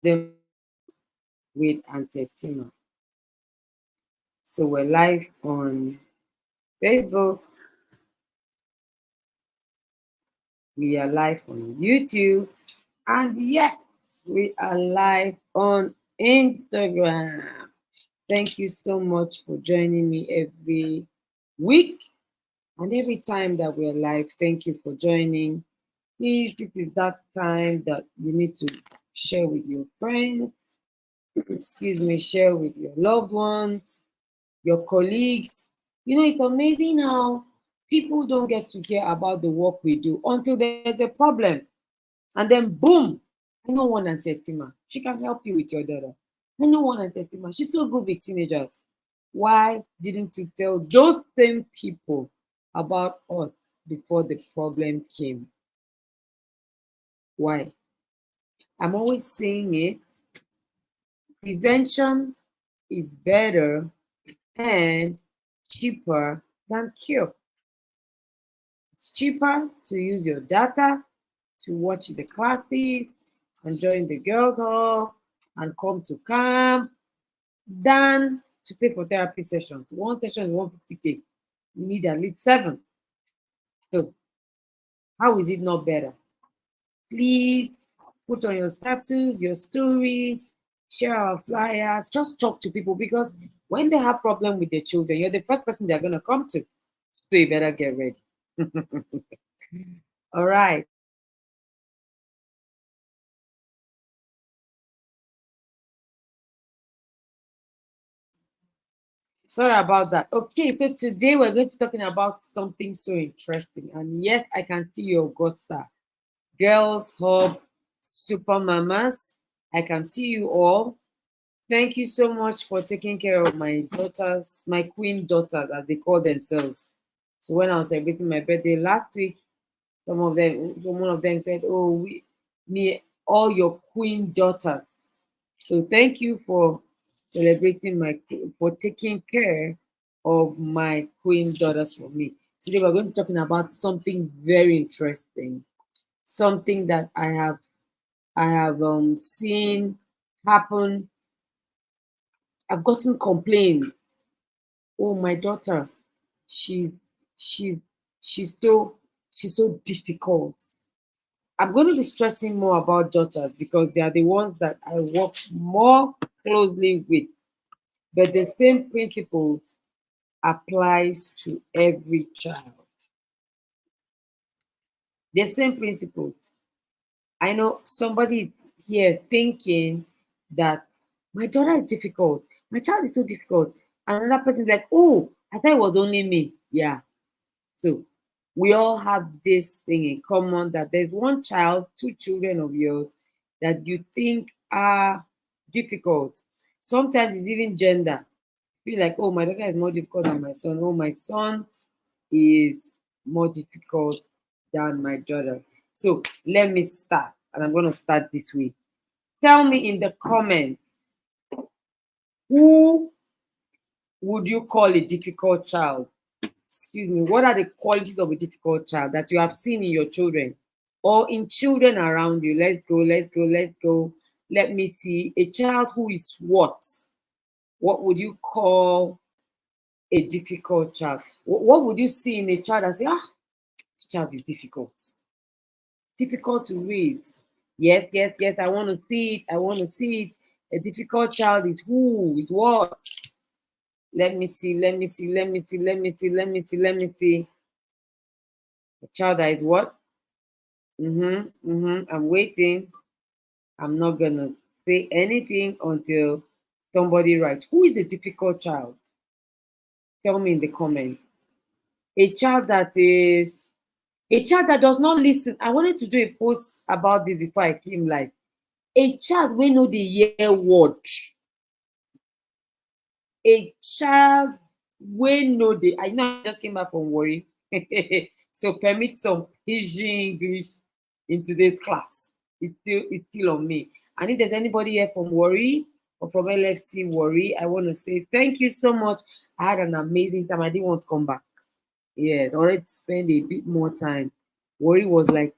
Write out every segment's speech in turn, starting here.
them with Auntie Tima. So we're live on Facebook, we are live on YouTube, and yes, we are live on Instagram. Thank you so much for joining me every week and every time that we're live. Thank you for joining. Please, this is that time that you need to share with your friends, excuse me, share with your loved ones, your colleagues. You know, it's amazing how people don't get to hear about the work we do until there's a problem. And then, boom, I know one Auntie Etima. She can help you with your daughter. I know one Auntie Etima. She's so good with teenagers. Why didn't you tell those same people about us before the problem came? Why? I'm always saying it. Prevention is better and cheaper than cure. It's cheaper to use your data to watch the classes and join the girls' hall and come to camp than to pay for therapy sessions. One session is 150K. You need at least 7. So how is it not better? Please put on your status, your stories, share our flyers, just talk to people because when they have problem with their children, you're the first person they're gonna come to. So you better get ready. All right. Sorry about that. Okay, so today we're going to be talking about something so interesting. And yes, I can see your Augusta. Girls Hub, Super Mamas. I can see you all. Thank you so much for taking care of my daughters, my queen daughters, as they call themselves. So when I was celebrating my birthday last week, one of them said, "Oh, me, all your queen daughters." So thank you for celebrating for taking care of my queen daughters for me. Today we're going to be talking about something very interesting, something that I have seen happen. I've gotten complaints. Oh, my daughter, she she's she's so she's so difficult. I'm going to be stressing more about daughters because they are the ones that I work more closely with. But the same principles applies to every child. The same principles. I know somebody is here thinking that my daughter is difficult. My child is so difficult. And another person is like, oh, I thought it was only me. Yeah. So we all have this thing in common that there's one child, 2 children of yours that you think are difficult. Sometimes it's even gender. Feel like, oh, my daughter is more difficult than my son. Oh, my son is more difficult than my daughter. So let me start, and I'm going to start this way. Tell me in the comments, who would you call a difficult child? Excuse me, what are the qualities of a difficult child that you have seen in your children or in children around you? Let's go, let's go, let's go. Let me see. A child who is what? What would you call a difficult child? What would you see in a child and say, ah, this child is difficult? Difficult to raise. Yes, yes, yes. I want to see it. I want to see it. A difficult child is who? Is what? Let me see. Let me see. Let me see. Let me see. Let me see. Let me see. A child that is what? I'm waiting. I'm not gonna say anything until somebody writes. Who is a difficult child? Tell me in the comments. A child that is a child that does not listen. I wanted to do a post about this before I came live. A child we know the year word. A child we know the I know I just came back from worry. So permit some pidgin English in today's class. It's still on me. And if there's anybody here from worry or from LFC worry, I want to say thank you so much. I had an amazing time. I didn't want to come back. Yeah, I already spend a bit more time. Worry was like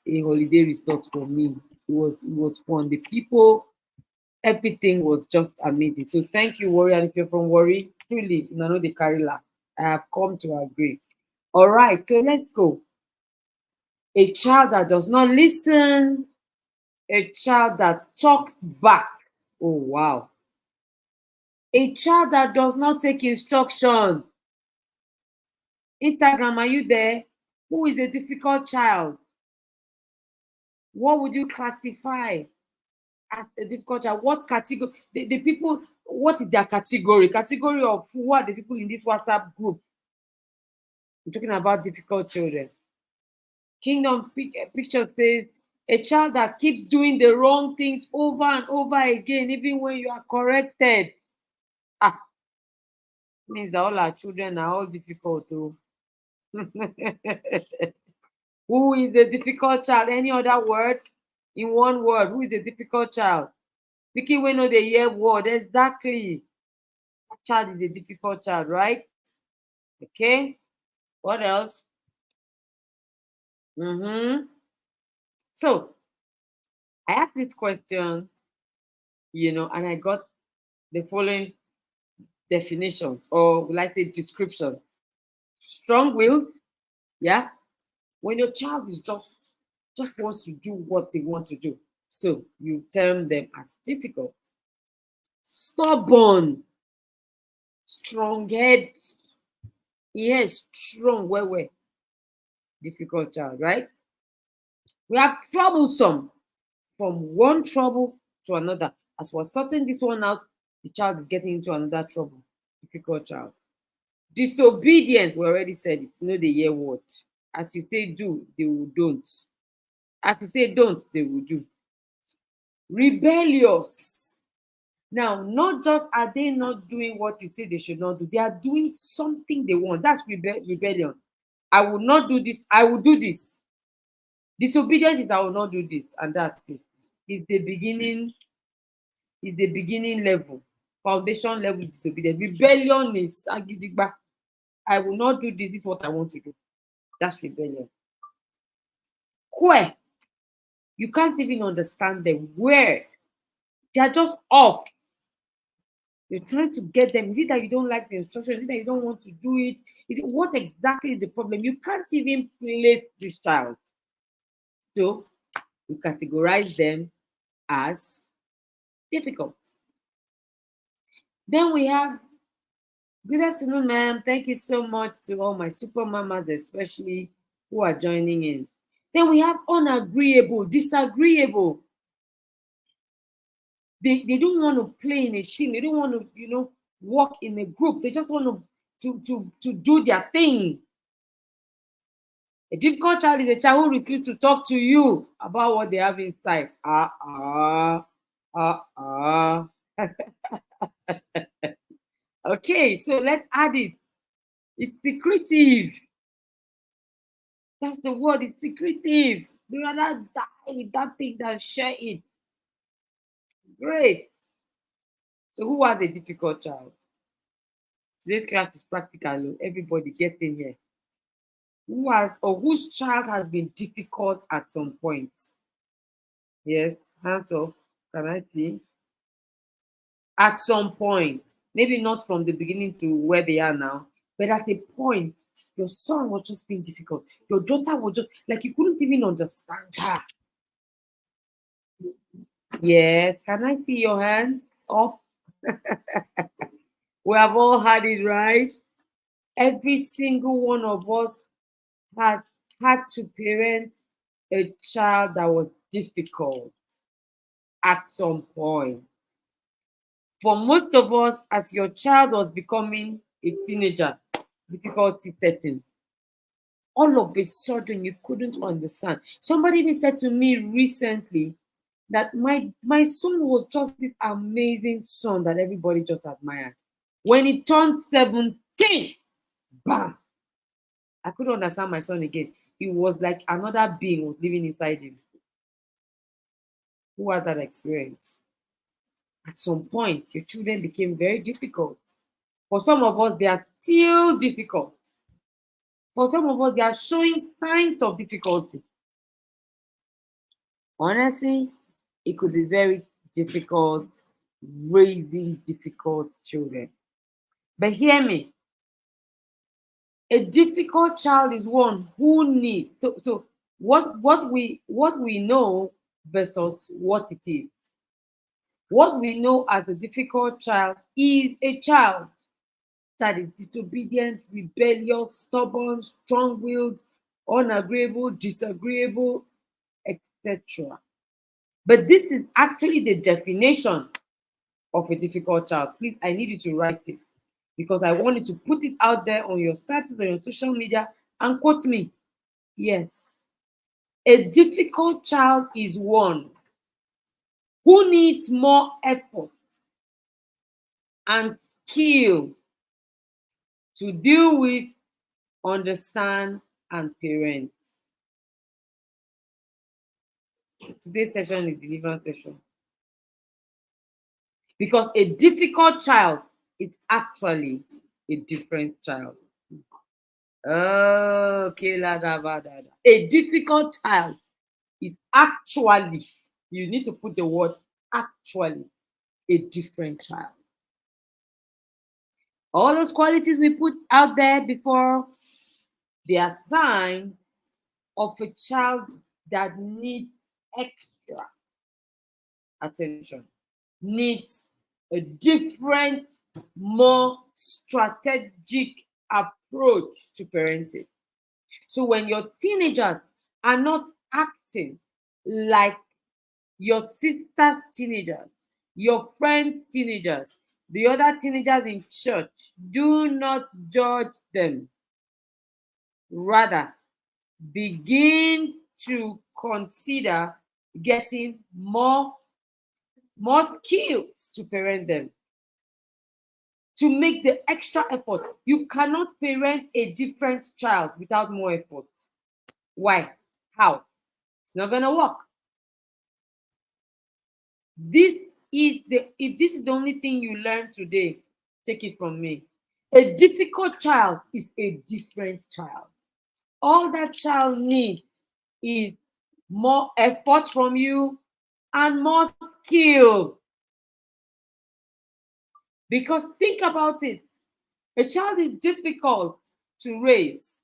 a holiday resort for me. it was fun. The people, everything was just amazing. So thank you, Warrior. And if you're from Worry, truly, you know they carry last. I have come to agree. All right, so let's go. A child that does not listen, a child that talks back. Oh wow. A child that does not take instruction. Instagram, are you there? Who is a difficult child? What would you classify as a difficult child? What category? The people, what is their category? Category of who are the people in this WhatsApp group? I'm talking about difficult children. Kingdom Picture says a child that keeps doing the wrong things over and over again, even when you are corrected. Ah, means that all our children are all difficult too. Who is a difficult child? Any other word? In one word, who is a difficult child? Vicky, we know the year word. Exactly. A child is a difficult child, right? Okay. What else? So I asked this question, and I got the following definitions, or will I say descriptions. Strong-willed, yeah. When your child is just wants to do what they want to do, so you term them as difficult. Stubborn, strong-head, yes, strong, well, difficult child, right? We have troublesome, from one trouble to another. As we're sorting this one out, the child is getting into another trouble. Difficult child. Disobedient, we already said it. You know the year word. As you say do, they will don't. As you say don't, they will do. Rebellious. Now, not just are they not doing what you say they should not do, they are doing something they want. That's rebellion. I will not do this, I will do this. Disobedience is I will not do this, and that's it. It's the beginning level, foundation level disobedience. Rebellion is agidigba. I will not do this, this is what I want to do. That's rebellion. Where you can't even understand them, where they are just off. You're trying to get them. Is it that you don't like the instruction? Is it that you don't want to do it? Is it what exactly is the problem? You can't even place this child. So you categorize them as difficult. Then we have, good afternoon, ma'am. Thank you so much to all my super mamas, especially who are joining in. Then we have unagreeable, disagreeable. They don't want to play in a team. They don't want to, work in a group. They just want to do their thing. A difficult child is a child who refuses to talk to you about what they have inside. Okay, so let's add it. It's secretive. That's the word. It's secretive. They rather die with that thing than share it. Great. So who has a difficult child? Today's class is practical. Everybody gets in here. Who has, or whose child has been difficult at some point? Yes, hands up. Can I see? At some point, maybe not from the beginning to where they are now, but at a point, your son was just being difficult. Your daughter was just like you couldn't even understand her. Yes, can I see your hand up? We have all had it, right? Every single one of us has had to parent a child that was difficult at some point. For most of us, as your child was becoming a teenager, difficulty setting. All of a sudden, you couldn't understand. Somebody even said to me recently that my son was just this amazing son that everybody just admired. When he turned 17, bam! I couldn't understand my son again. It was like another being was living inside him. Who had that experience? At some point, your children became very difficult. For some of us, they are still difficult. For some of us, they are showing signs of difficulty. Honestly, It could be very difficult raising difficult children. But hear me, a difficult child is one who needs so what we know versus what it is. What we know as a difficult child is a child that is disobedient, rebellious, stubborn, strong-willed, unagreeable, disagreeable, etc. But this is actually the definition of a difficult child. Please, I need you to write it because I want you to put it out there on your status, on your social media, and quote me. Yes. A difficult child is one who needs more effort and skill to deal with, understand, and parent. Today's session is deliverance session. Because a difficult child is actually a different child. Okay, a difficult child is actually, you need to put the word actually, a different child. All those qualities we put out there before, they are signs of a child that needs extra attention, needs a different, more strategic approach to parenting. So when your teenagers are not acting like your sister's teenagers, your friends' teenagers, the other teenagers in church, do not judge them. Rather, begin to consider getting more skills to parent them, to make the extra effort. You cannot parent a different child without more effort. Why? How? It's not gonna work. This if this is the only thing you learn today, take it from me. A difficult child is a different child. All that child needs is more effort from you and more skill. Because think about it, a child is difficult to raise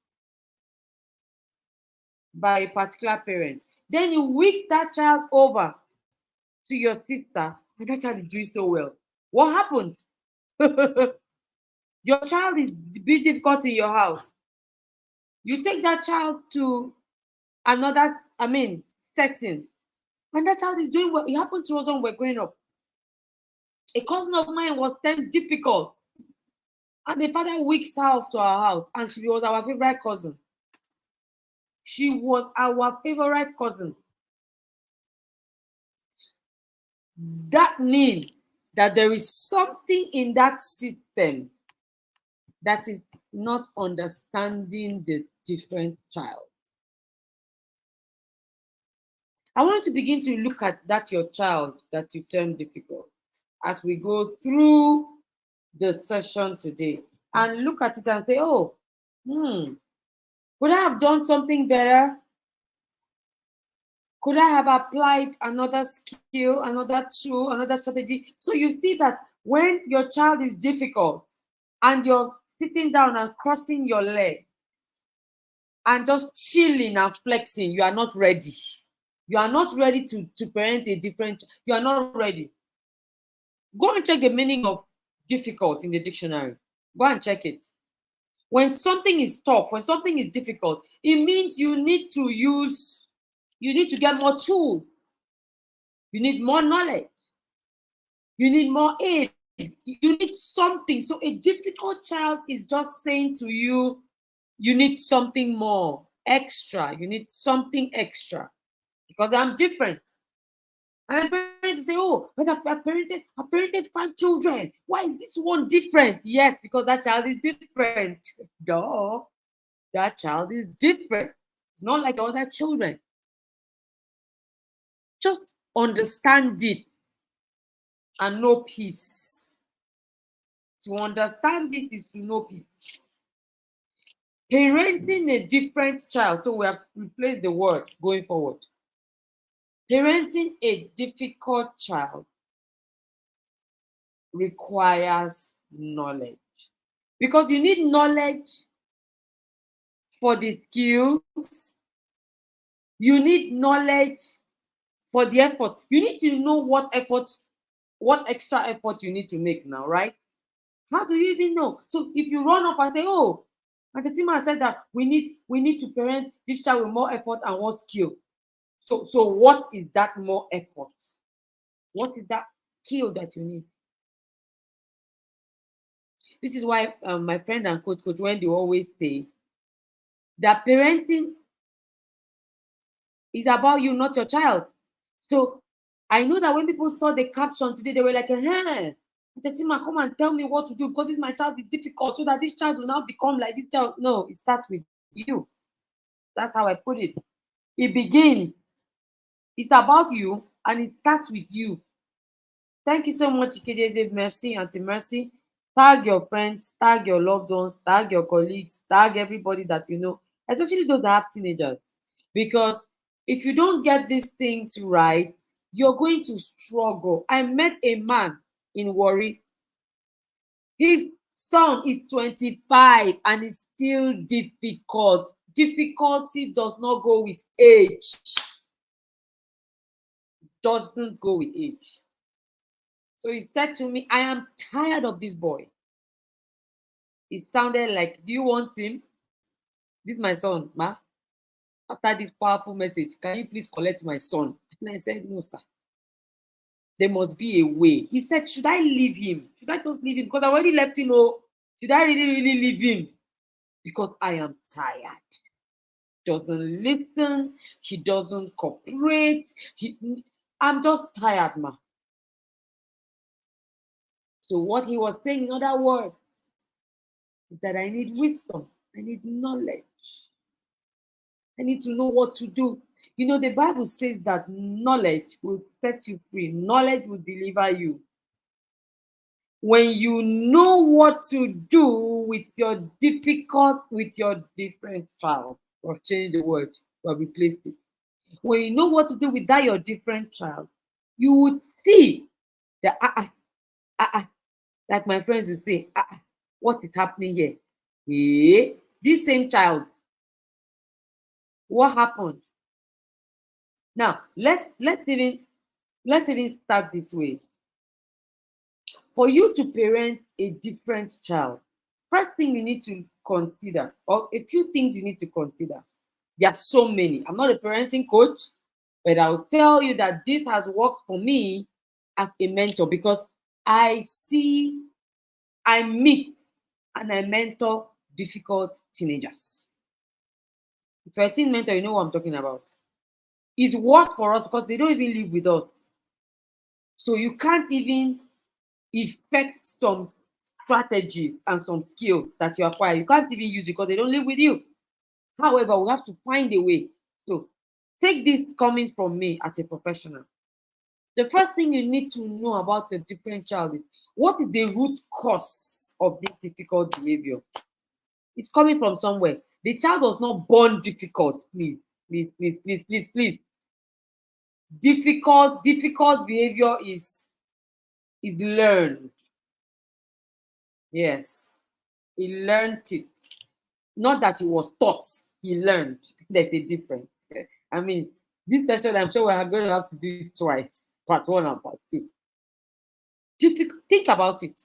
by a particular parent. Then you whisk that child over to your sister, and that child is doing so well. What happened? Your child is being difficult in your house. You take that child to another, setting, and that child is doing well. It happened to us when we were growing up. A cousin of mine was then difficult, and the father whisked her up to our house, and she was our favorite cousin. She was our favorite cousin. That means that there is something in that system that is not understanding the different child. I want you to begin to look at that your child that you term difficult as we go through the session today, and look at it and say, oh, could I have done something better? Could I have applied another skill, another tool, another strategy? So you see that when your child is difficult and you're sitting down and crossing your leg and just chilling and flexing, you are not ready. You are not ready to parent a different, you are not ready. Go and check the meaning of difficult in the dictionary. Go and check it. When something is tough, when something is difficult, it means you need to get more tools. You need more knowledge. You need more aid. You need something. So a difficult child is just saying to you, you need something more, extra. You need something extra because I'm different. And parents say, oh, but I parented 5 children. Why is this one different? Yes, because that child is different. Duh. That child is different. It's not like other children. Just understand it and know peace. To understand this is to know peace. Parenting a different child. So we have replaced the word going forward. Parenting a difficult child requires knowledge, because you need knowledge for the skills, you need knowledge for the effort. You need to know what extra effort you need to make now, right? How do you even know? So if you run off and say, oh, and the team has said that we need to parent this child with more effort and more skill. So what is that more effort? What is that skill that you need? This is why my friend and coach when they always say that parenting is about you, not your child. So I know that when people saw the caption today, they were like, hey, Tetima, come and tell me what to do because this my child is difficult, so that this child will now become like this child. No, it starts with you. That's how I put it. It begins. It's about you and it starts with you. Thank you so much, Ikedeze. Merci, Auntie Mercy. Tag your friends, tag your loved ones, tag your colleagues, tag everybody that you know, especially those that have teenagers. Because if you don't get these things right, you're going to struggle. I met a man in Warri. His son is 25 and is still difficult. Difficulty does not go with age. Doesn't go with age. So he said to me, I am tired of this boy. It sounded like, do you want him? This is my son, ma. After this powerful message, can you please collect my son? And I said, no, sir. There must be a way. He said, should I leave him? Should I just leave him? Because I already left him. Oh, should I really leave him? Because I am tired. Doesn't listen. He doesn't cooperate. I'm just tired, ma. So what he was saying, in other words, is that I need wisdom. I need knowledge. I need to know what to do. You know, the Bible says that knowledge will set you free. Knowledge will deliver you. When you know what to do with your different child, or change the word, or replaced it. When you know what to do with that your different child, you would see that like my friends will say, what is happening here? This same child, what happened? Now let's even start this way. For you to parent a different child, first thing you need to consider, or a few things you need to consider. There are so many. I'm not a parenting coach, but I'll tell you that this has worked for me as a mentor, because I meet and I mentor difficult teenagers. If you're a teen mentor, you know what I'm talking about. It's worse for us because they don't even live with us. So you can't even effect some strategies and some skills that you acquire. You can't even use it because they don't live with you. However, we have to find a way. So take this coming from me as a professional. The first thing you need to know about a different child is, what is the root cause of this difficult behavior? It's coming from somewhere. The child was not born difficult. Please, please, please, please, please, please. Difficult behavior is learned. Yes, he learned it. Not that he was taught, he learned. There's a difference. I mean, this session, I'm sure we're going to have to do it twice, part one and part two. Think about it.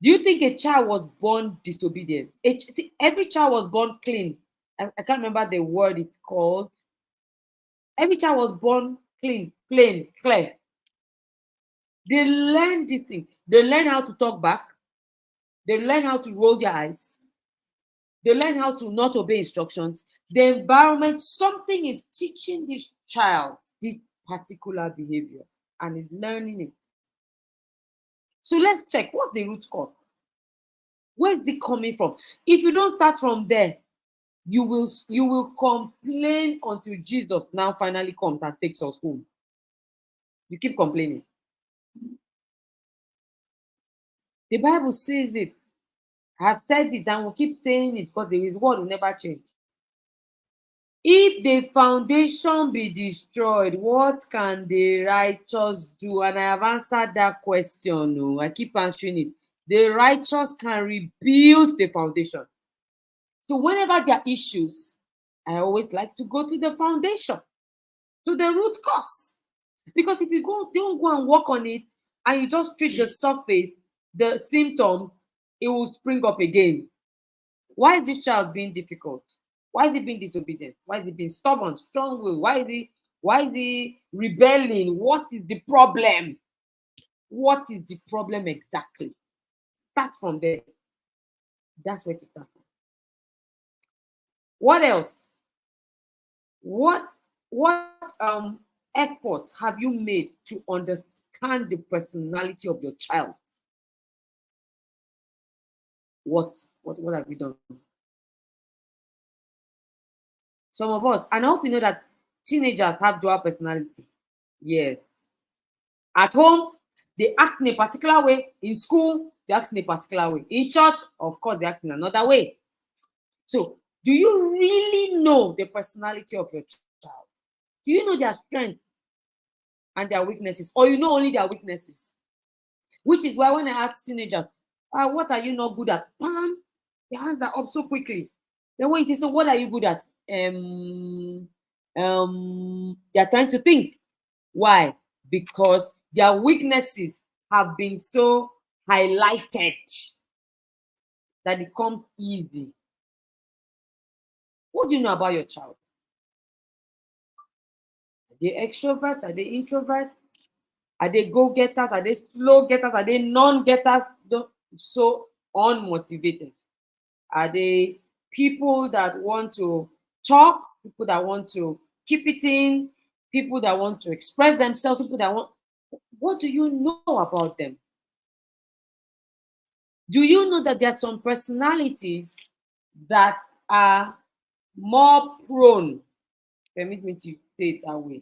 Do you think a child was born disobedient? See, every child was born clean. I can't remember the word it's called. Every child was born clean, plain, clear. They learn these things. They learn how to talk back. They learn how to roll their eyes. They learn how to not obey instructions. The environment, something is teaching this child this particular behavior and is learning it. So let's check, what's the root cause? Where's it coming from? If you don't start from there, you will complain until Jesus now finally comes and takes us home. You keep complaining. The Bible says it, has said it, and will keep saying it because His word will never change. If the foundation be destroyed, what can the righteous do? And I have answered that question. No, I keep answering it. The righteous can rebuild the foundation. So whenever there are issues, I always like to go to the foundation, to the root cause. Because if you don't go and work on it, and you just treat the surface, the symptoms, it will spring up again. Why is this child being difficult? Why is he being disobedient? Why is he being stubborn, strong-willed? Why is he rebelling? What is the problem? What is the problem exactly? Start from there. That's where to start from. What else? What effort have you made to understand the personality of your child? What have you done? Some of us, and I hope you know that teenagers have dual personality. Yes. At home, they act in a particular way. In school, they act in a particular way. In church, of course, they act in another way. So, do you really know the personality of your child? Do you know their strengths and their weaknesses? Or you know only their weaknesses? Which is why when I ask teenagers, what are you not good at? Bam, their hands are up so quickly. Then when you say, so what are you good at? They're trying to think. Why? Because their weaknesses have been so highlighted that it comes easy. What do you know about your child? Are they extroverts? Are they introverts? Are they go-getters? Are they slow-getters? Are they non-getters? So unmotivated? Are they people that want to talk? People that want to keep it in? People that want to express themselves? People that want... What do you know about them? Do you know that there are some personalities that are more prone, permit me to say it that way,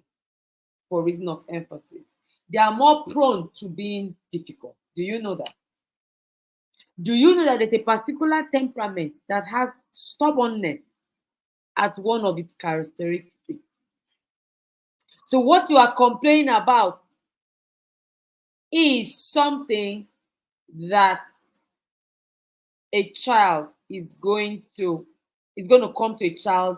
for reason of emphasis, they are more prone to being difficult? Do you know that? Do you know that there's a particular temperament that has stubbornness as one of its characteristics? So what you are complaining about is something that a child is going to come to a child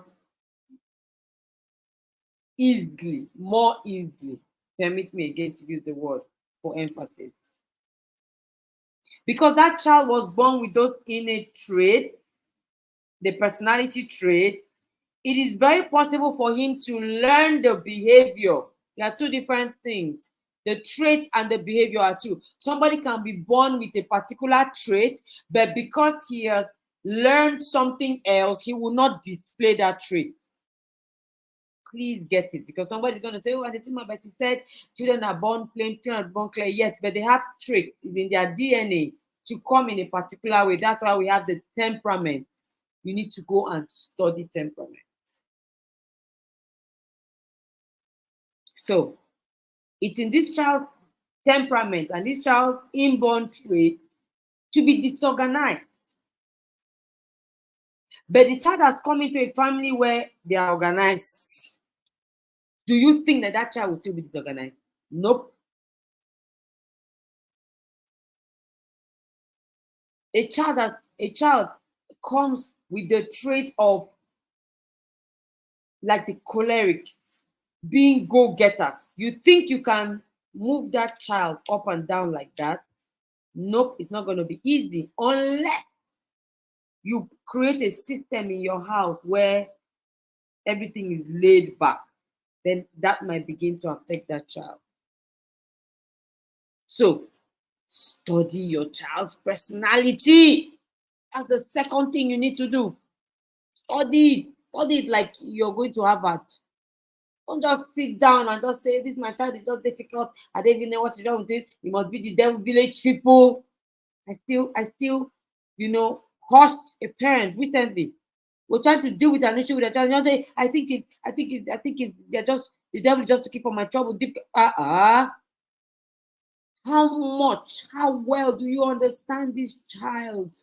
easily, more easily. Permit me again to use the word for emphasis. Because that child was born with those innate traits, the personality traits, it is very possible for him to learn the behavior. There are two different things. The trait and the behavior are two. Somebody can be born with a particular trait, but because he has learned something else, he will not display that trait. Please get it, because somebody's going to say, oh, Adetima, but you said children are born plain, children are born clear. Yes, but they have traits. It's in their DNA to come in a particular way. That's why we have the temperament. You need to go and study temperament. So it's in this child's temperament and this child's inborn trait to be disorganized. But the child has come into a family where they are organized. Do you think that that child will still be disorganized? Nope. A child comes with the trait of, like, the cholerics, being go-getters. You think you can move that child up and down like that? Nope, it's not going to be easy unless you create a system in your house where everything is laid back. Then that might begin to affect that child. So study your child's personality. That's the second thing you need to do. Study it like you're going to Harvard. Don't just sit down and just say, this my child is just difficult. I don't even know what to do with it. It must be the devil village people. I still, hushed a parent recently. We're trying to deal with an issue with a child. And you say, I think it's they're just the devil is just looking for my trouble. How well do you understand this child?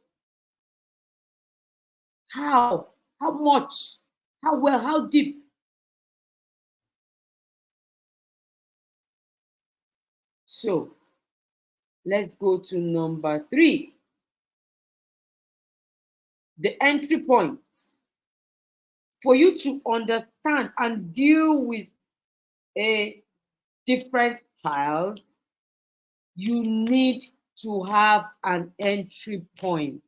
How much? How well? How deep? So let's go to number 3, the entry point. For you to understand and deal with a different child, you need to have an entry point.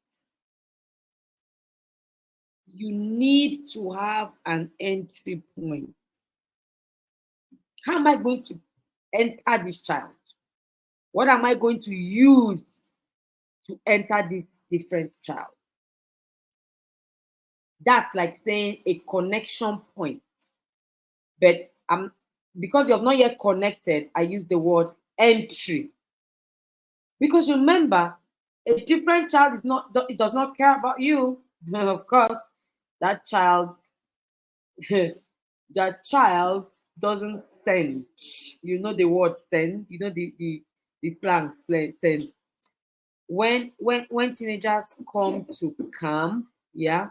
You need to have an entry point. How am I going to enter this child? What am I going to use to enter this different child? That's like saying a connection point. But because you have not yet connected, I use the word entry. Because remember, a different child is not, it does not care about you. Of course, that child, that child doesn't send. You know the word send. You know the slang send. When teenagers come to camp, yeah,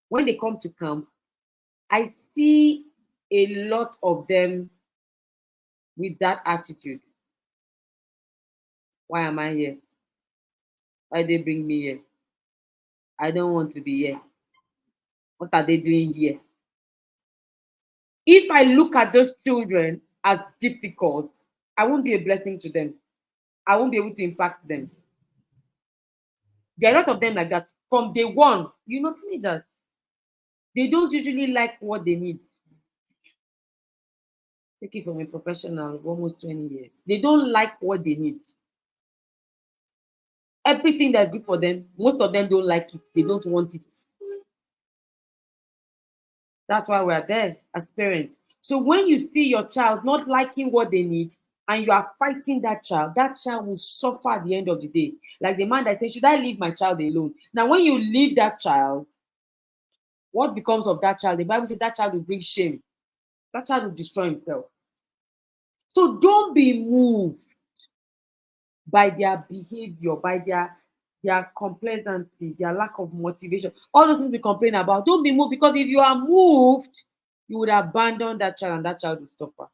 when they come to camp, I see a lot of them with that attitude. Why am I here? Why they bring me here? I don't want to be here. What are they doing here? If I look at those children as difficult, I won't be a blessing to them. I won't be able to impact them. There are a lot of them like that. From day one, teenagers, they don't usually like what they need. Take it from a professional of almost 20 years. They don't like what they need. Everything that's good for them, most of them don't like it. They don't want it. That's why we're there as parents. So when you see your child not liking what they need and you are fighting that child will suffer at the end of the day. Like the man that says, should I leave my child alone? Now, when you leave that child, what becomes of that child? The Bible says that child will bring shame. That child will destroy himself. So don't be moved by their behavior, by their complacency, their lack of motivation. All those things we complain about. Don't be moved, because if you are moved, you would abandon that child and that child will suffer.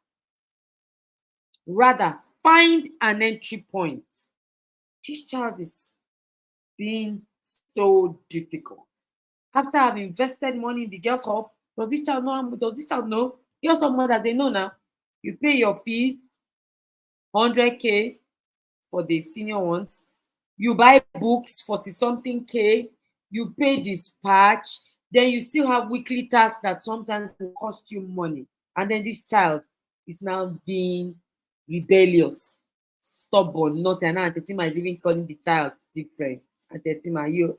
Rather, find an entry point. This child is being so difficult. After I've invested money in the girls' hub, does this child know? Does this child know? Girls' hub mothers, they know now. You pay your fees, 100K for the senior ones. You buy books, 40 something K. You pay dispatch. Then you still have weekly tasks that sometimes will cost you money. And then this child is now being rebellious, stubborn, not and Auntie Tima is even calling the child different. Auntie Tima,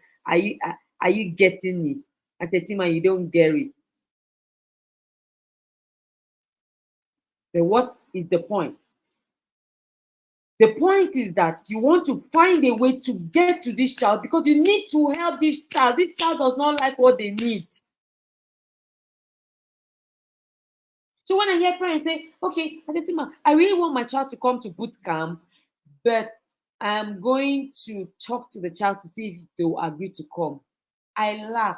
are you getting it? Auntie Tima, you don't get it. But what is the point? The point is that you want to find a way to get to this child because you need to help this child. This child does not like what they need. So when I hear parents say, okay, I really want my child to come to boot camp, but I'm going to talk to the child to see if they will agree to come. I laugh.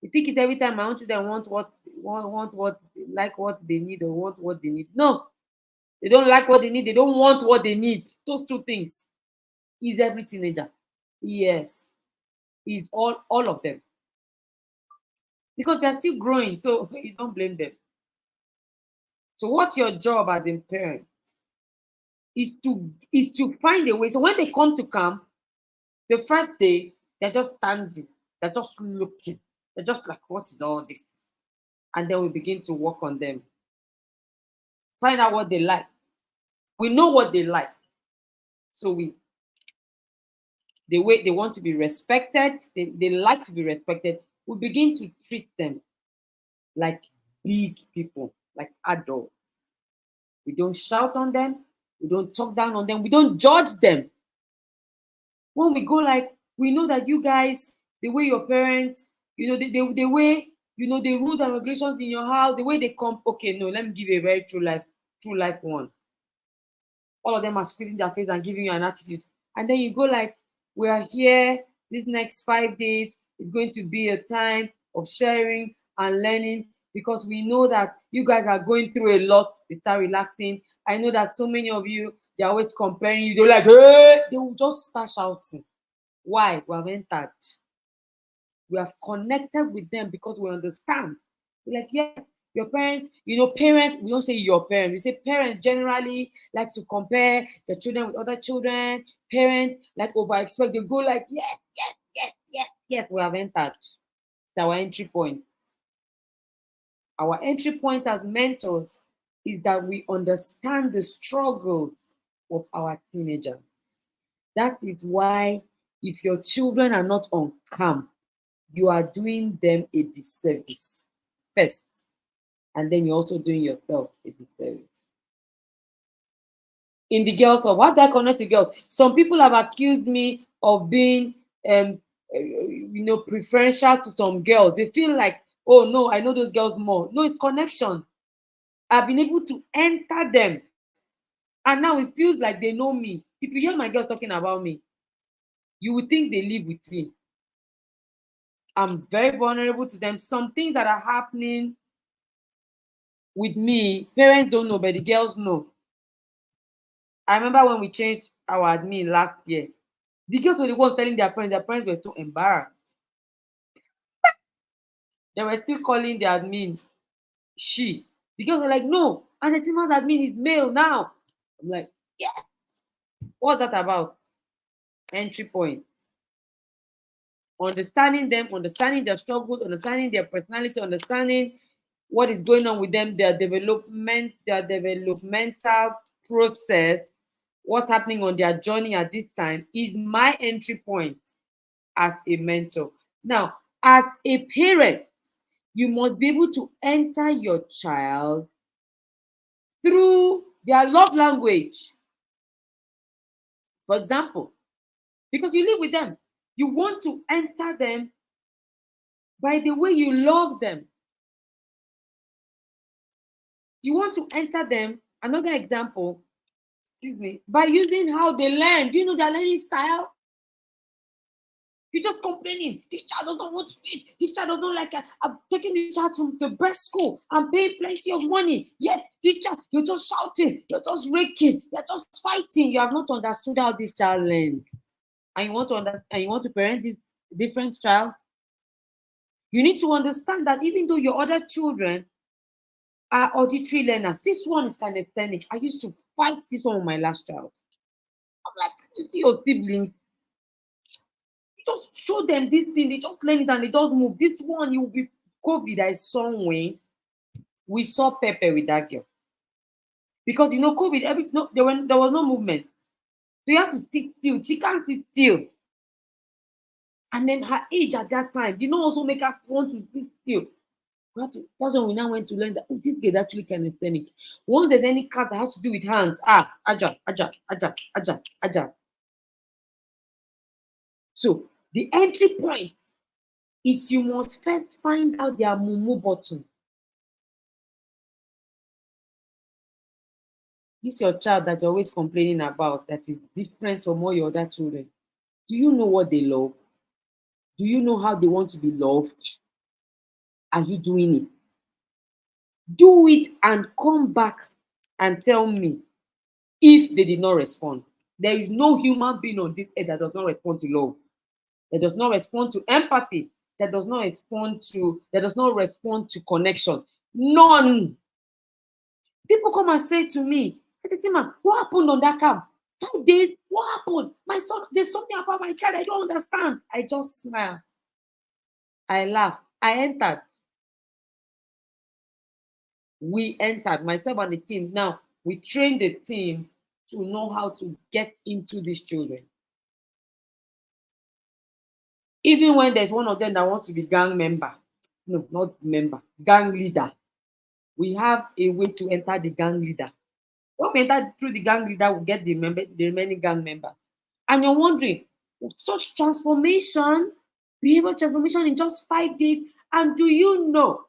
You think it's every time my own children want what like what they need or want what they need. No, they don't like what they need, they don't want what they need. Those two things is every teenager. Yes, is all of them. Because they're still growing, so you don't blame them. So what's your job as a parent? Is to find a way. So when they come to camp, the first day, they're just standing, they're just looking, they're just like, what is all this? And then we begin to work on them. Find out what they like. We know what they like. So the way they want to be respected, they like to be respected. We begin to treat them like big people, like adults. We don't shout on them. We don't talk down on them. We don't judge them. When we go like, we know that you guys, the way your parents, the way, the rules and regulations in your house, the way they come. Okay, no, let me give you a very true life one. All of them are squeezing their face and giving you an attitude. And then you go like, we are here, this next 5 days is going to be a time of sharing and learning, because we know that you guys are going through a lot. They start relaxing. I know that so many of you, they're always comparing you. They're like, hey, they will just start shouting. Why? We have entered. We have connected with them because we understand. We're like, yes, your parents, parents, we don't say your parents, we say parents generally like to compare their children with other children. Parents like over expect, they go like, yes, yes, yes, yes, yes. We have entered. It's our entry point. Our entry point as mentors is that we understand the struggles of our teenagers. That is why if your children are not on camp, you are doing them a disservice first, and then you're also doing yourself a disservice. In the girls of how do I connect to girls? Some people have accused me of being preferential to some girls. They feel like, oh no, I know those girls more. No, it's connection. I've been able to enter them, and now it feels like they know me. If you hear my girls talking about me, you would think they live with me. I'm very vulnerable to them. Some things that are happening with me, parents don't know, but the girls know. I remember when we changed our admin last year, the girls were the ones telling their parents were so embarrassed. They were still calling the admin she. The girls were like, no, and the team's admin is male now. I'm like, yes. What's that about? Entry point. Understanding them, understanding their struggles, understanding their personality, understanding what is going on with them, their developmental process, what's happening on their journey at this time is my entry point as a mentor. Now, as a parent, you must be able to enter your child through their love language. For example, because you live with them, you want to enter them by the way you love them. You want to enter them, another example, excuse me, by using how they learn. Do you know their learning style? You're just complaining. This child doesn't want to eat. This child doesn't like it. I'm taking the child to the best school. I'm paying plenty of money. Yet, this child, you're just shouting. You're just raking. You're just fighting. You have not understood how this child learns. And you want to parent this different child. You need to understand that even though your other children are auditory learners, this one is kinesthetic. I used to fight this one with my last child. I'm like, you see your siblings, just show them this thing, they just learn it and they just move. This one, you will be COVID. I saw when we saw Pepper with that girl. Because COVID, there was no movement. So you have to sit still. She can't sit still. And then her age at that time did not also make her want to sit still. That's when we now went to learn that this girl actually kinesthetic. Once there's any class that has to do with hands, aja, aja, aja, aja, aja. So the entry point is you must first find out their mumu button. This your child that you're always complaining about that is different from all your other children. Do you know what they love? Do you know how they want to be loved? Are you doing it? Do it and come back and tell me if they did not respond. There is no human being on this earth that does not respond to love, that does not respond to empathy, that does not respond to connection. None. People come and say to me, Tima, what happened on that camp? 5 days? What happened? My son, there's something about my child I don't understand. I just smile. I laugh. I entered. We entered, myself and the team. Now, we trained the team to know how to get into these children. Even when there's one of them that wants to be gang member, no, not member, gang leader, we have a way to enter the gang leader. When we enter through the gang leader, we get the remaining gang members. And you're wondering, such transformation, behavior transformation in just 5 days. And do you know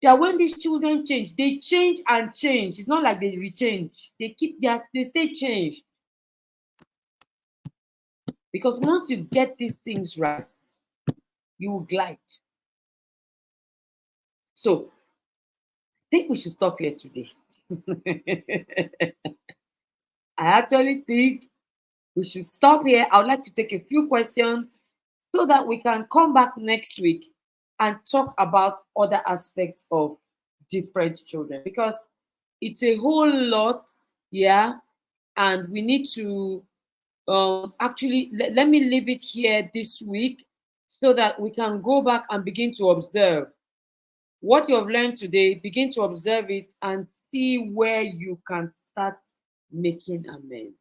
that when these children change, they change and change. It's not like they rechange. They stay changed. Because once you get these things right, you will glide. So I think we should stop here today. I actually think we should stop here. I would like to take a few questions so that we can come back next week and talk about other aspects of different children, because it's a whole lot, yeah, and we need to actually let me leave it here this week so that we can go back and begin to observe what you have learned today. Begin to observe it and see where you can start making amends,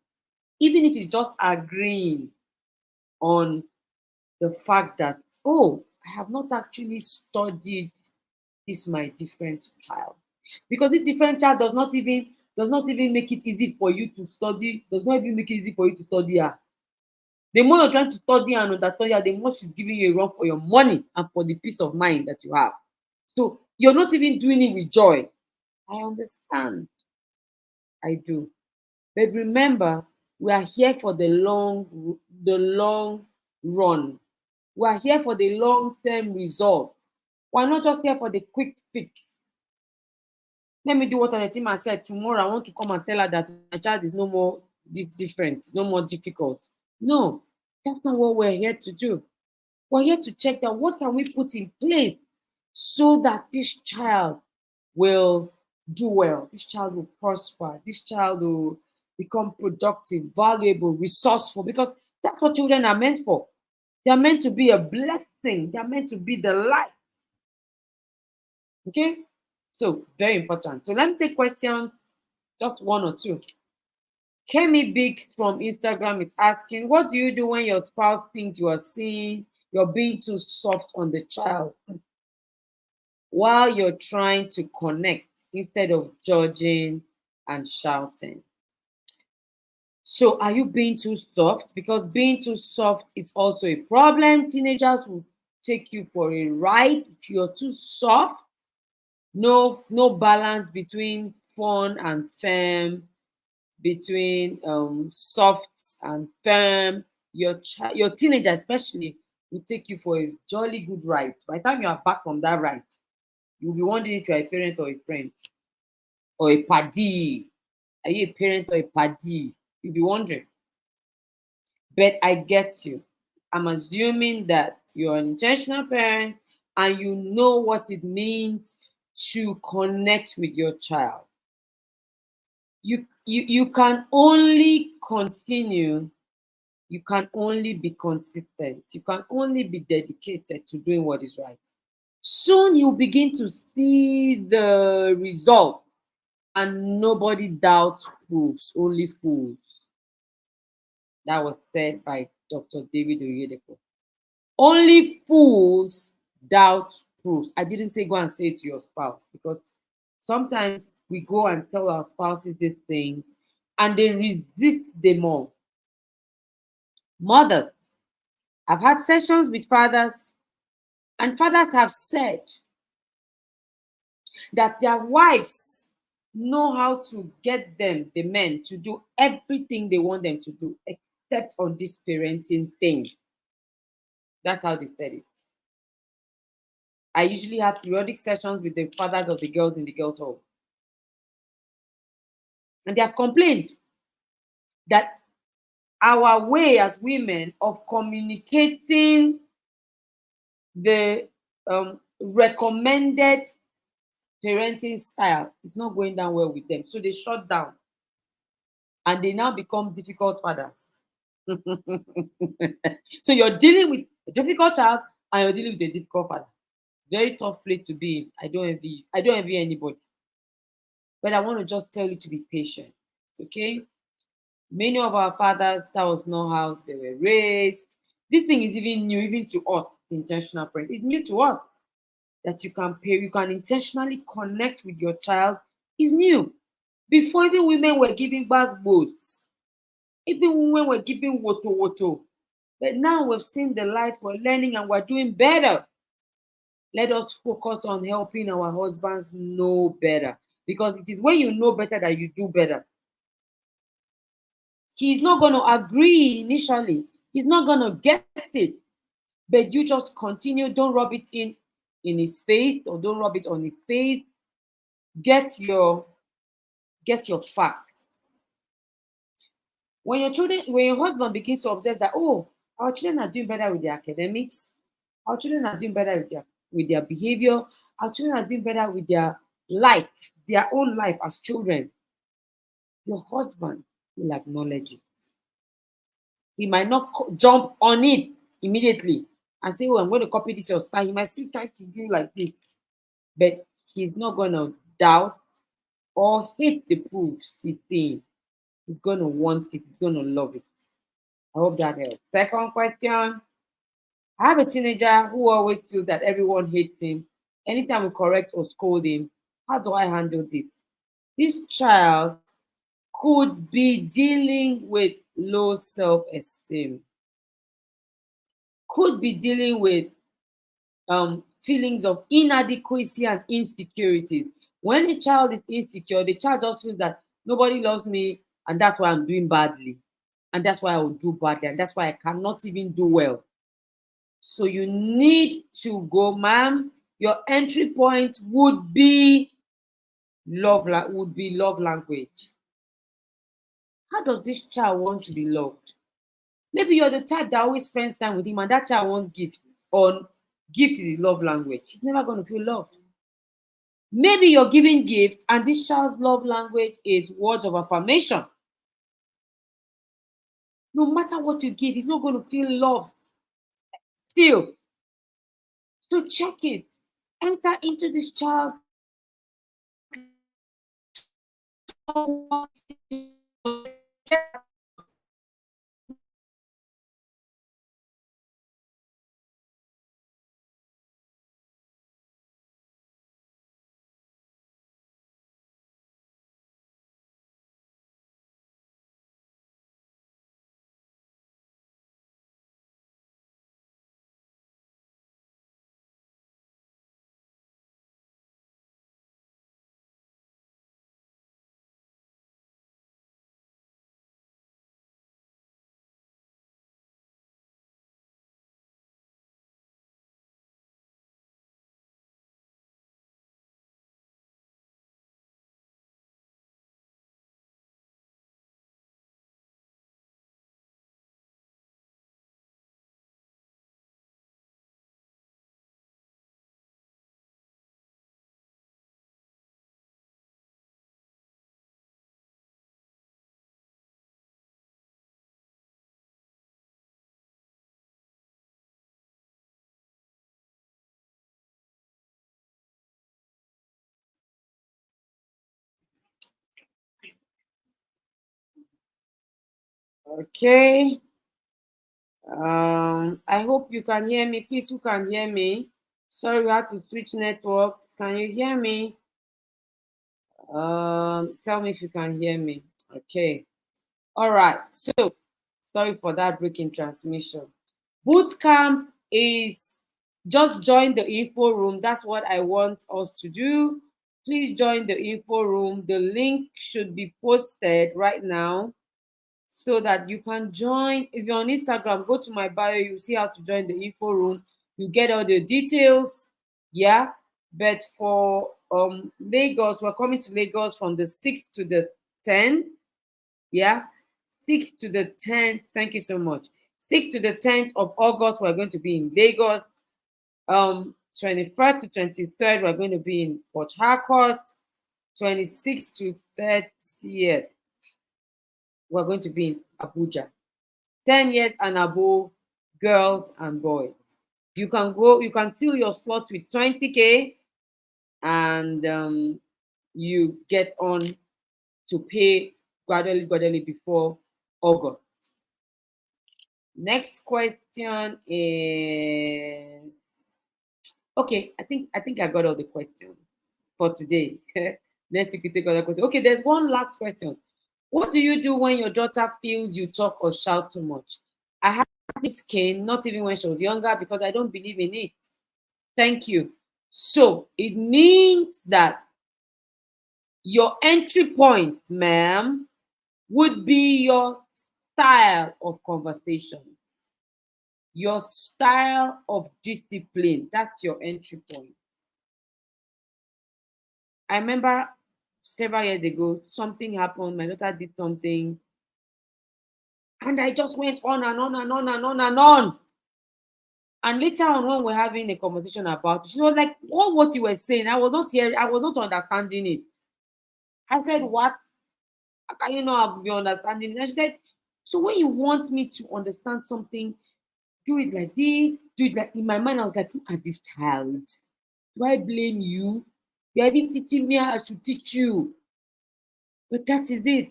even if it's just agreeing on the fact that, oh, I have not actually studied this my different child, because this different child does not even make it easy for you to study, does not even make it easy for you to study her. The more you're trying to study and understand her, the more she's giving you a run for your money and for the peace of mind that you have. So you're not even doing it with joy. I understand. I do. But remember, we are here for the long run. We are here for the long-term results. We're not just here for the quick fix. Let me do what Anetima said. Tomorrow I want to come and tell her that my child is no more different, no more difficult. No, that's not what we're here to do. We're here to check that what can we put in place so that this child will do well, this child will prosper, this child will become productive, valuable, resourceful, because that's what children are meant for. They are meant to be a blessing, they are meant to be the light. Okay? So, very important. So, let me take questions, just one or two. Kemi Biggs from Instagram is asking, what do you do when your spouse thinks you are seeing you're being too soft on the child while you're trying to connect instead of judging and shouting? So, are you being too soft? Because being too soft is also a problem. Teenagers will take you for a ride if you're too soft. No balance between fun and firm, between soft and firm. Your teenager especially will take you for a jolly good ride. By the time you are back from that ride, you'll be wondering if you're a parent or a friend or a paddy. Are you a parent or a paddy? You'll be wondering. But I get you. I'm assuming that you're an intentional parent and you know what it means to connect with your child. You can only continue, you can only be consistent, you can only be dedicated to doing what is right. Soon you'll begin to see the result, and nobody doubts proofs, only fools. That was said by Dr. David Oyedepo. Only fools doubt proofs. I didn't say go and say it to your spouse, because sometimes we go and tell our spouses these things and they resist them all. Mothers, I've had sessions with fathers, and fathers have said that their wives know how to get them, the men, to do everything they want them to do, except on this parenting thing. That's how they said it. I usually have periodic sessions with the fathers of the girls in the girls' hall. And they have complained that our way as women of communicating the recommended parenting style is not going down well with them. So they shut down and they now become difficult fathers. So you're dealing with a difficult child and you're dealing with a difficult father. Very tough place to be in. I don't envy anybody. But I want to just tell you to be patient. Okay? Many of our fathers, that was not how they were raised. This thing is even new, even to us, intentional parents. It's new to us that you can intentionally connect with your child. Is new. Before, even women were giving birth bows. Even women were giving woto woto. But now we've seen the light, we're learning, and we're doing better. Let us focus on helping our husbands know better, because it is when you know better that you do better. He's not going to agree initially. He's not going to get it. But you just continue. Don't rub it in. in his face or don't rub it on his face. Get your facts. When your children, when your husband begins to observe that, oh, our children are doing better with their academics, our children are doing better with their behavior, our children are doing better with their life, their own life as children, your husband will acknowledge it. He might not jump on it immediately and say, oh, I'm going to copy this your style. He might still try to do like this, but he's not going to doubt or hate the proofs he's seeing. He's going to want it. He's going to love it. I hope that helps. Second question. I have a teenager who always feels that everyone hates him. Anytime we correct or scold him, how do I handle this? This child could be dealing with low self-esteem, could be dealing with feelings of inadequacy and insecurities. When a child is insecure, the child just feels that nobody loves me, and that's why I'm doing badly, and that's why I will do badly, and that's why I cannot even do well. So you need to go, ma'am. Your entry point would be love language. How does this child want to be loved? Maybe you're the type that always spends time with him, and that child wants gifts, or gift is his love language. He's never going to feel loved. Maybe you're giving gifts, and this child's love language is words of affirmation. No matter what you give, he's not going to feel loved still. So check it. Enter into this child. Okay. I hope you can hear me. Please, who can hear me? Sorry, we had to switch networks. Can you hear me? Tell me if you can hear me. Okay. All right. So, sorry for that breaking transmission. Boot camp is just join the info room. That's what I want us to do. Please join the info room. The link should be posted right now so that you can join. If you're on Instagram, go to my bio. You see how to join the info room. You get all the details. Yeah. But for Lagos, we're coming to Lagos from the 6th to the 10th. Yeah. 6th to the 10th. Thank you so much. 6th to the 10th of August, we're going to be in Lagos. 21st to 23rd, we're going to be in Port Harcourt. 26th to 30th, we're going to be in Abuja. 10 years and above, girls and boys. You can go, you can seal your slot with 20K, and you get on to pay gradually before August. Next question is, okay, I think I got all the questions for today. Next week we take other questions. Okay, there's one last question. What do you do when your daughter feels you talk or shout too much? I have this cane, not even when she was younger, because I don't believe in it. Thank you. So it means that your entry point, ma'am, would be your style of conversation. your style of discipline. That's your entry point. I remember several years ago, something happened. My daughter did something, and I just went on and on and on and on and on. And later on, when we're having a conversation about it, she was like, what you were saying, I was not hearing, I was not understanding it. I said, what? How can you not be understanding it? And she said, so when you want me to understand something, do it like this, do it like, in my mind, I was like, look at this child. Do I blame you? You're even teaching me how I should teach you. But that is it.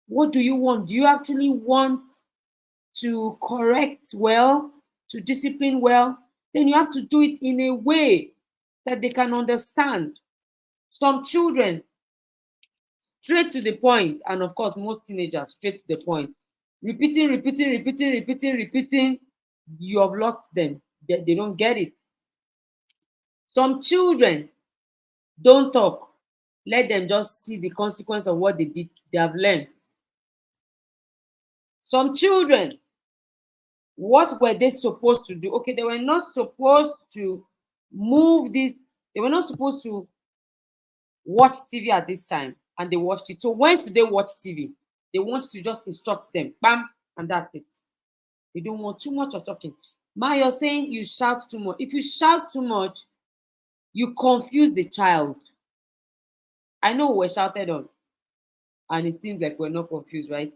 What do you want? Do you actually want to correct well, to discipline well? Then you have to do it in a way that they can understand. Some children, straight to the point, and of course, most teenagers, straight to the point. Repeating, repeating, repeating, repeating, repeating, you have lost them. They don't get it. Some children don't talk. Let them just see the consequence of what they did, they have learned. Some children, what were they supposed to do? Okay, they were not supposed to move this, they were not supposed to watch TV at this time, and they watched it. So when should they watch TV? They want to just instruct them, bam, and that's it. They don't want too much of talking. Ma, you're saying you shout too much. If you shout too much, you confuse the child. I know we're shouted on, and it seems like we're not confused, right?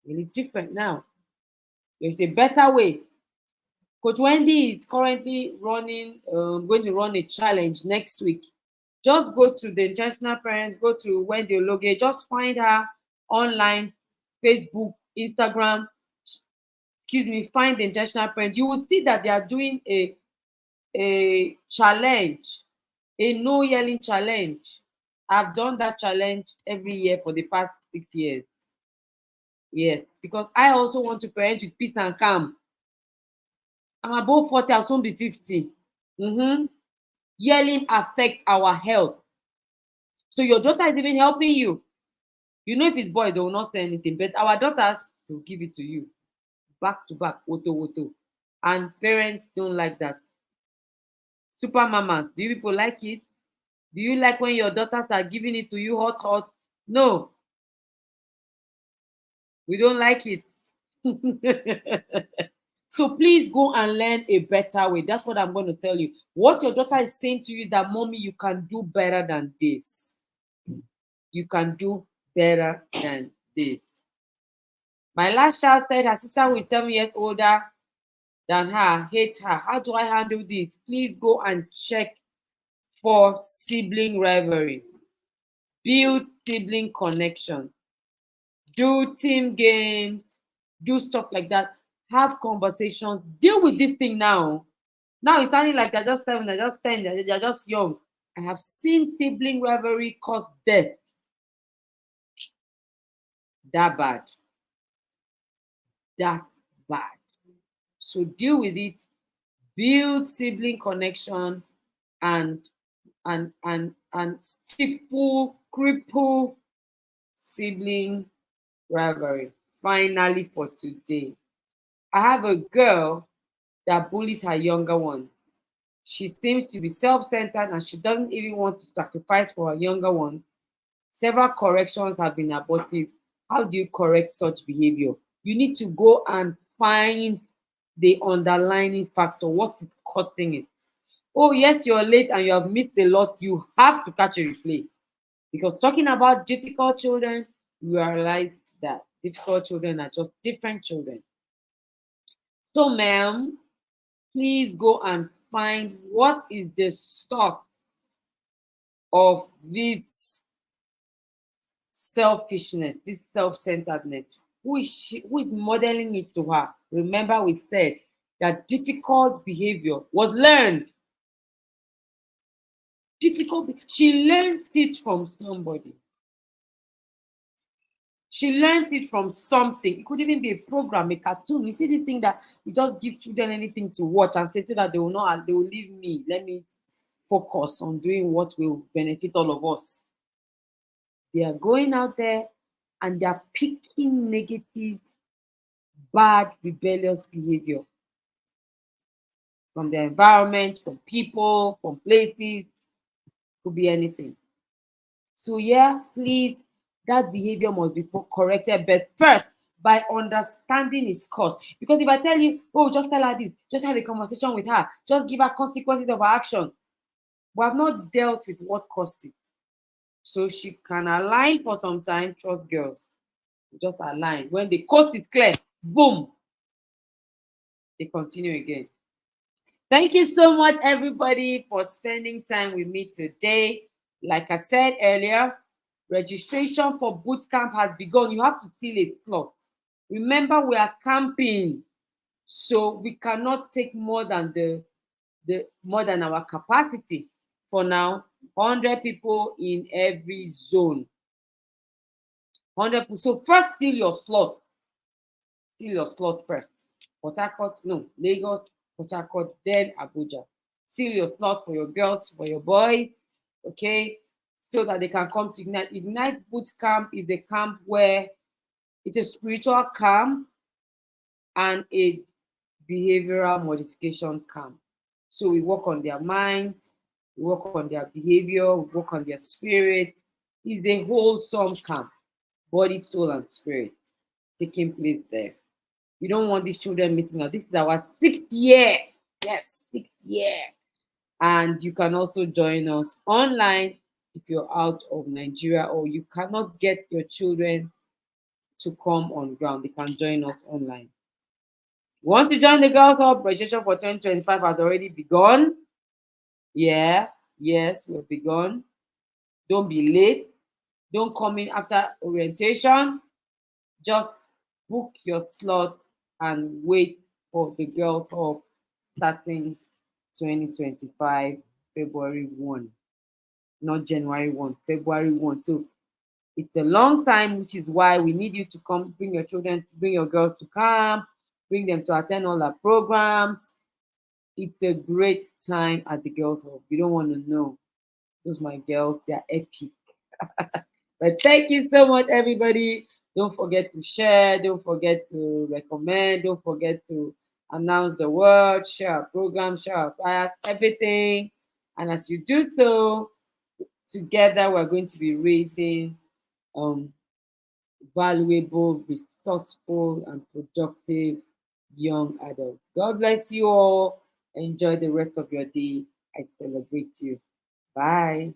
Well, it's different now. There's a better way. Coach Wendy is currently going to run a challenge next week. Just go to the intentional parent, go to Wendy Ologe, just find her online, Facebook, Instagram, find the intentional parent. You will see that they are doing a challenge, a no yelling challenge. I've done that challenge every year for the past 6 years. Yes, because I also want to parent with peace and calm. I'm above 40, I'll soon be 50. Yelling affects our health. So your daughter is even helping you. You know, if it's boys, they will not say anything, but our daughters will give it to you. Back to back, woto woto. And parents don't like that. Super mamas, do you people like it? Do you like when your daughters are giving it to you hot, hot? No. We don't like it. So please go and learn a better way. That's what I'm going to tell you. What your daughter is saying to you is that, mommy, you can do better than this. You can do better than this. My last child said her sister, who is 7 years older than her, hates her. How do I handle this? Please go and check for sibling rivalry. Build sibling connection. Do team games. Do stuff like that. Have conversations. Deal with this thing now. Now it's sounding like they're just 7, they're just 10, they're just young. I have seen sibling rivalry cause death. That bad. That bad. So deal with it. Build sibling connection and stifle, cripple sibling rivalry. Finally, for today, I have a girl that bullies her younger ones. She seems to be self-centered and she doesn't even want to sacrifice for her younger ones. Several corrections have been abortive. How do you correct such behavior? You need to go and find the underlying factor. What is causing it? Oh, yes, you're late and you have missed a lot. You have to catch a replay. Because talking about difficult children, you realize that difficult children are just different children. So, ma'am, please go and find what is the source of this selfishness, this self-centeredness. Who is she? Who is modeling it to her? Remember, we said that difficult behavior was learned. She learned it from somebody. She learned it from something. It could even be a program, a cartoon. You see this thing that we just give children anything to watch and say so that they will leave me. Let me focus on doing what will benefit all of us. They are going out there and they are picking negative bad, rebellious behavior from the environment, from people, from places, could be anything. So, yeah, please, that behavior must be corrected, but first by understanding its cause. Because if I tell you, oh, just tell her this, just have a conversation with her, just give her consequences of her action, we have not dealt with what caused it. So she can align for some time, trust girls. Just align. When the coast is clear, boom, they continue again. Thank you so much, everybody, for spending time with me today. Like I said earlier, registration for boot camp has begun. You have to seal a slot. Remember, we are camping, so we cannot take more than the more than our capacity. For now, 100 people in every zone. 100. So first, seal your slot. Seal your slot first. Port Harcourt, no, Lagos, Port Harcourt, then Abuja. Seal your slot for your girls, for your boys, okay, so that they can come to Ignite. Ignite Boot Camp is a camp where it's a spiritual camp and a behavioral modification camp. So we work on their minds, we work on their behavior, we work on their spirit. It's a wholesome camp, body, soul, and spirit taking place there. We don't want these children missing out. This is our 6th year. Yes, 6th year. And you can also join us online if you're out of Nigeria or you cannot get your children to come on ground. They can join us online. Want to join the Girls Hub? Registration for 2025 has already begun. Yeah, yes, we've begun. Don't be late. Don't come in after orientation. Just book your slot and wait for the Girls Hub starting 2025, February 1. Not January 1, February 1. So it's a long time, which is why we need you to come, bring your children, bring your girls to camp, bring them to attend all our programs. It's a great time at the Girls Hub. You don't want to know. Those my girls, they are epic. But thank you so much, everybody. Don't forget to share. Don't forget to recommend. Don't forget to announce the word, share our program, share our flyers, everything. And as you do so, together we're going to be raising um, valuable, resourceful, and productive young adults. God bless you all. Enjoy the rest of your day. I celebrate you. Bye.